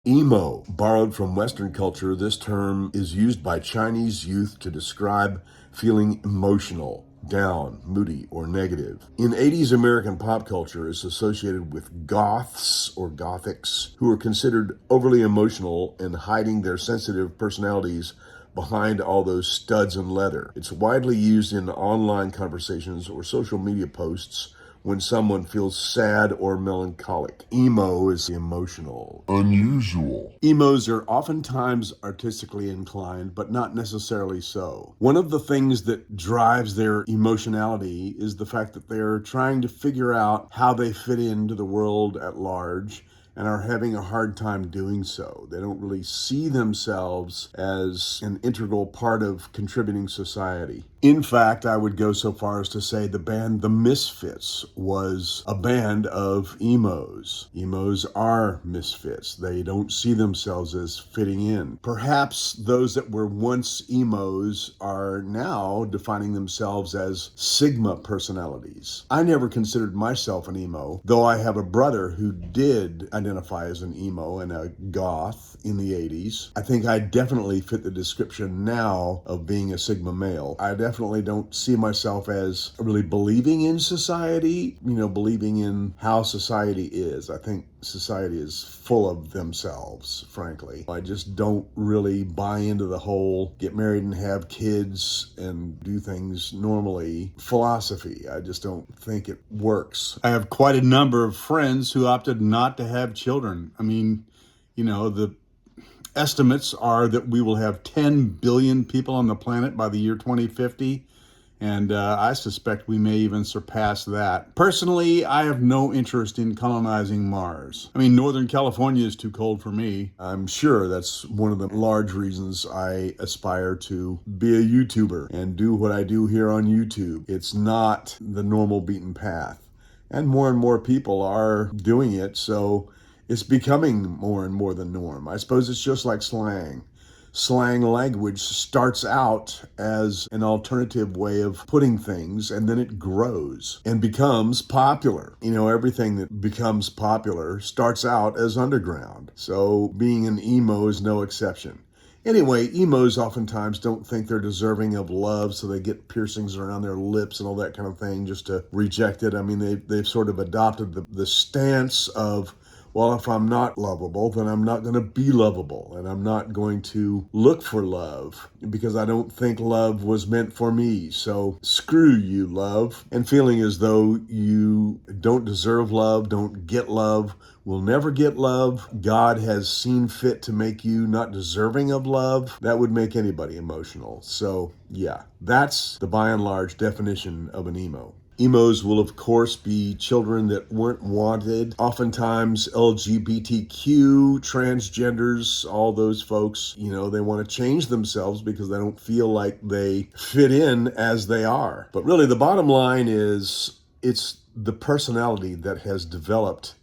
Emo, borrowed from Western culture, this term is used by Chinese youth to describe feeling emotional, down, moody, or negative. In 80s American pop culture, is associated with goths or gothics who are considered overly emotional and hiding their sensitive personalities behind all those studs and leather. It's widely used in online conversations or social media posts when someone feels sad or melancholic. Emo is emotional. Unusual. Emos are oftentimes artistically inclined, but not necessarily so. One of the things that drives their emotionality is the fact that they're trying to figure out how they fit into the world at large and are having a hard time doing so. They don't really see themselves as an integral part of contributing society. In fact, I would go so far as to say the band The Misfits was a band of emos. Emos are misfits. They don't see themselves as fitting in. Perhaps those that were once emos are now defining themselves as Sigma personalities. I never considered myself an emo, though I have a brother who did identify as an emo and a goth in the 80s. I think I definitely fit the description now of being a Sigma male. I definitely don't see myself as really believing in society, believing in how society is. I think society is full of themselves, frankly. I just don't really buy into the whole get married and have kids and do things normally philosophy. I just don't think it works. I have quite a number of friends who opted not to have children. The estimates are that we will have 10 billion people on the planet by the year 2050. And I suspect we may even surpass that. Personally, I have no interest in colonizing Mars. Northern California is too cold for me. I'm sure that's one of the large reasons I aspire to be a YouTuber and do what I do here on YouTube. It's not the normal beaten path. And more people are doing it, so it's becoming more and more the norm. I suppose it's just like slang. Slang language starts out as an alternative way of putting things, and then it grows and becomes popular. Everything that becomes popular starts out as underground. So being an emo is no exception. Anyway, emos oftentimes don't think they're deserving of love, so they get piercings around their lips and all that kind of thing just to reject it. They've sort of adopted the stance of, well, if I'm not lovable, then I'm not going to be lovable, and I'm not going to look for love because I don't think love was meant for me. So screw you, love. And feeling as though you don't deserve love, don't get love, will never get love. God has seen fit to make you not deserving of love. That would make anybody emotional. So yeah, that's the by and large definition of an emo. Emos will, of course, be children that weren't wanted. Oftentimes, LGBTQ, transgenders, all those folks, they want to change themselves because they don't feel like they fit in as they are. But really, the bottom line is it's the personality that has developed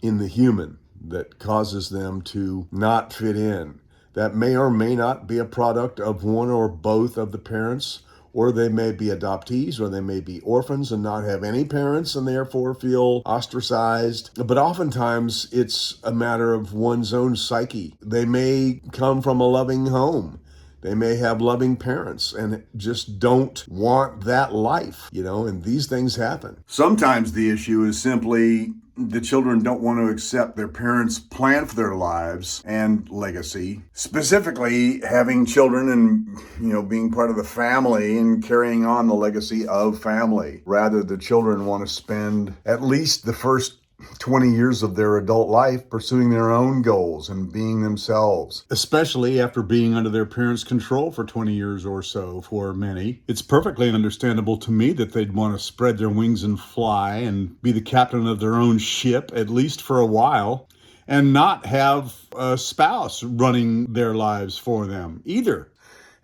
in the human that causes them to not fit in. That may or may not be a product of one or both of the parents, or they may be adoptees, or they may be orphans and not have any parents and therefore feel ostracized. But oftentimes it's a matter of one's own psyche. They may come from a loving home. They may have loving parents and just don't want that life, and these things happen. Sometimes the issue is simply the children don't want to accept their parents' plan for their lives and legacy, specifically having children and, being part of the family and carrying on the legacy of family. Rather, the children want to spend at least the first 20 years of their adult life pursuing their own goals and being themselves, especially after being under their parents' control for 20 years or so for many. It's perfectly understandable to me that they'd want to spread their wings and fly and be the captain of their own ship, at least for a while, and not have a spouse running their lives for them either.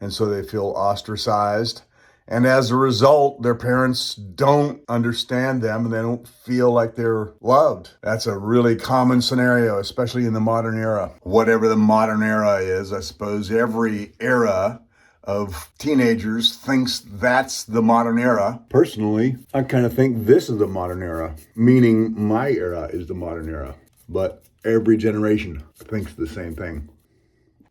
And so they feel ostracized. And as a result, their parents don't understand them and they don't feel like they're loved. That's a really common scenario, especially in the modern era. Whatever the modern era is, I suppose every era of teenagers thinks that's the modern era. Personally, I kind of think this is the modern era, meaning my era is the modern era. But Every generation thinks the same thing.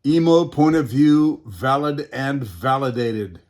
Emo point of view, valid and validated.